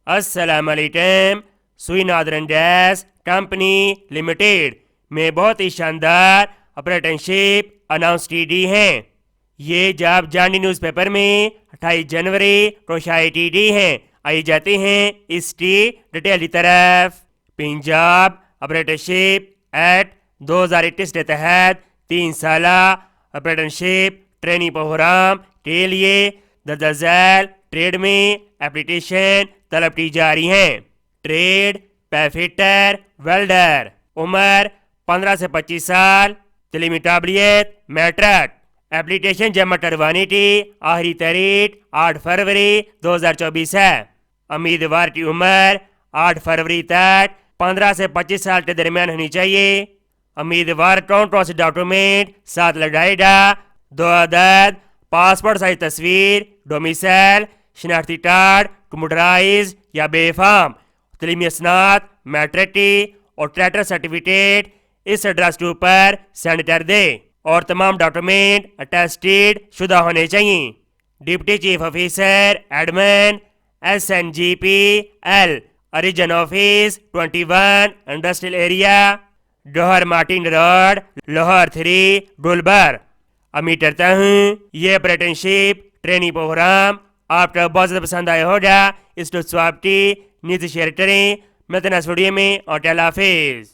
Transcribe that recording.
السلام علیکم. سوئی نادرن ڈیس کمپنی لمیٹڈ میں بہت ہی شاندار اپریٹنشپ اناؤنس کی دی ہیں. یہ جاب جانڈی نیوز پیپر میں 28 جنوری کو شائع کی دی ہیں. آئی جاتے ہیں اس کی ڈیٹیل کی طرف. پنجاب اپریٹنشپ ایکٹ 2021 کے تحت 3 سالہ اپریٹنشپ ٹریننگ پروگرام کے لیے درج ذیل ٹریڈ میں اپلیکیشن طلب کی جا رہی ہیں. ٹریڈ پیفیٹر ویلڈر، عمر 15 سے 25 سال، تعلیمی قابلیت میٹرک. اپلیکیشن جمع کروانے کی آخری تاریخ 8 فروری 2024 ہے. امیدوار کی عمر 8 فروری تک 15 سے 25 سال کے درمیان ہونی چاہیے. امیدوار کون سے ڈاکومنٹ ساتھ لگائے گا؟ 2 عدد پاسپورٹ سائز تصویر، ڈومیسائل، شناختی کارڈ کمپیوٹرائز یا بے فارم، تعلیمی اسناد میٹرک کی اور ٹریکٹر سرٹیفکیٹ اس ایڈریس کے اوپر سینڈ کر دے اور تمام ڈاکومنٹ اٹیسٹیڈ شدہ ہونے چاہیے. Deputy chief officer admin SNGPL، origin office 21 industrial area, Johar Martin road, Lahore 3 Gulberg. امید کرتا ہوں یہ اپریٹنشپ ٹریننگ پروگرام آپ کا بہت زیادہ پسند آیا ہوگا. اس کو سواب کی نیچے شیئر کریں. ملتے ہیں اس ویڈیو میں اور اللہ حافظ.